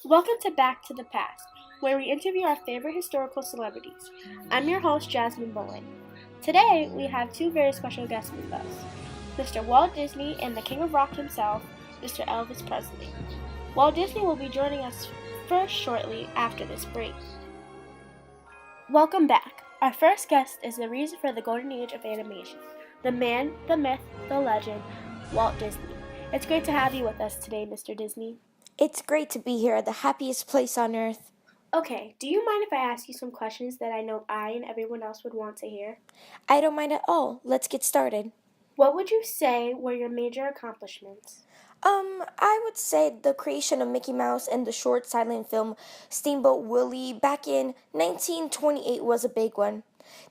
Welcome to Back to the Past, where we interview our favorite historical celebrities. I'm your host, Jasmine Bullen. Today, we have two very special guests with us, Mr. Walt Disney and the King of Rock himself, Mr. Elvis Presley. Walt Disney will be joining us first shortly after this break. Welcome back. Our first guest is the reason for the golden age of animation, the man, the myth, the legend, Walt Disney. It's great to have you with us today, Mr. Disney. It's great to be here, the happiest place on earth. Okay, do you mind if I ask you some questions that I know I and everyone else would want to hear? I don't mind at all. Let's get started. What would you say were your major accomplishments? I would say the creation of Mickey Mouse and the short silent film Steamboat Willie back in 1928 was a big one.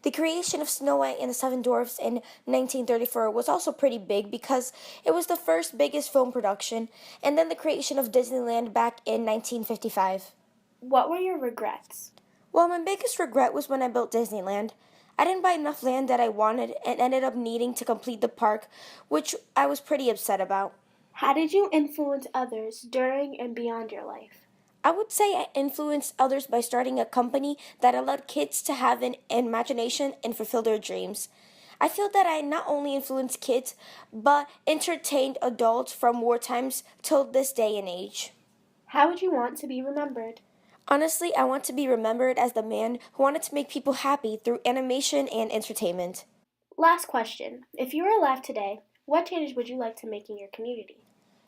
The creation of Snow White and the Seven Dwarfs in 1934 was also pretty big because it was the first biggest film production, and then the creation of Disneyland back in 1955. What were your regrets? Well, my biggest regret was when I built Disneyland. I didn't buy enough land that I wanted and ended up needing to complete the park, which I was pretty upset about. How did you influence others during and beyond your life? I would say I influenced others by starting a company that allowed kids to have an imagination and fulfill their dreams. I feel that I not only influenced kids, but entertained adults from war times till this day and age. How would you want to be remembered? Honestly, I want to be remembered as the man who wanted to make people happy through animation and entertainment. Last question. If you were alive today, what changes would you like to make in your community?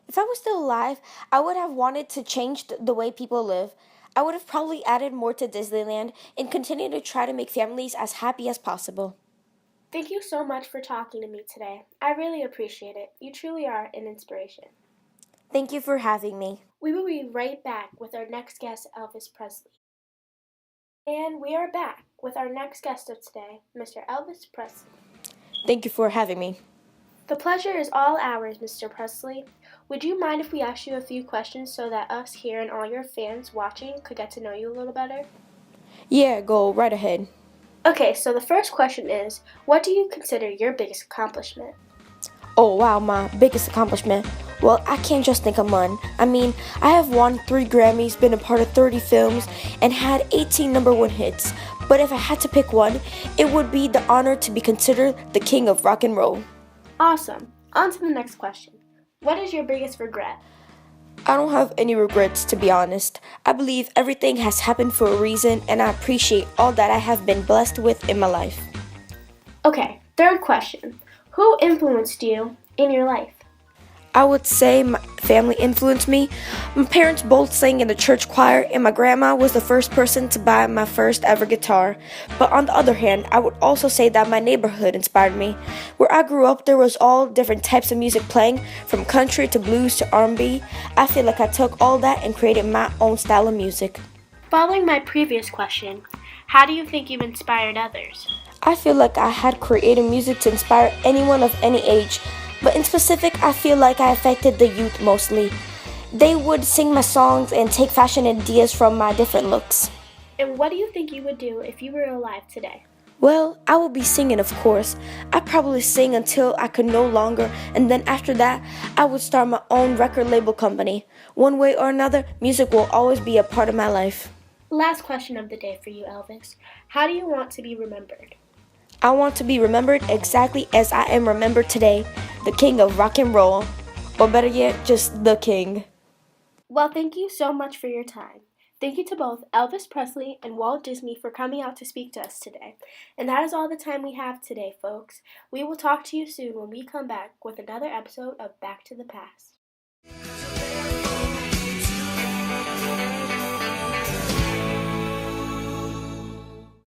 If I was still alive, I would have wanted to change the way people live. I would have probably added more to Disneyland and continued to try to make families as happy as possible. Thank you so much for talking to me today. I really appreciate it. You truly are an inspiration. Thank you for having me. We will be right back with our next guest, Elvis Presley. And we are back with our next guest of today, Mr. Elvis Presley. Thank you for having me. The pleasure is all ours, Mr. Presley. Would you mind if we asked you a few questions so that us here and all your fans watching could get to know you a little better? Yeah, go right ahead. Okay, so the first question is, what do you consider your biggest accomplishment? Oh wow, my biggest accomplishment. Well, I can't just think of one. I have won 3 Grammys, been a part of 30 films, and had 18 number one hits. But if I had to pick one, it would be the honor to be considered the king of rock and roll. Awesome. On to the next question. What is your biggest regret? I don't have any regrets, to be honest. I believe everything has happened for a reason, and I appreciate all that I have been blessed with in my life. Okay, third question. Who influenced you in your life? I would say my family influenced me. My parents both sang in the church choir, and my grandma was the first person to buy my first ever guitar. But on the other hand, I would also say that my neighborhood inspired me. Where I grew up, there was all different types of music playing, from country to blues to R&B. I feel like I took all that and created my own style of music. Following my previous question, how do you think you've inspired others? I feel like I had created music to inspire anyone of any age. But in specific, I feel like I affected the youth mostly. They would sing my songs and take fashion ideas from my different looks. And what do you think you would do if you were alive today? Well, I would be singing, of course. I'd probably sing until I could no longer, and then after that, I would start my own record label company. One way or another, music will always be a part of my life. Last question of the day for you, Elvis. How do you want to be remembered? I want to be remembered exactly as I am remembered today, the king of rock and roll. Or better yet, just the king. Well, thank you so much for your time. Thank you to both Elvis Presley and Walt Disney for coming out to speak to us today. And that is all the time we have today, folks. We will talk to you soon when we come back with another episode of Back to the Past.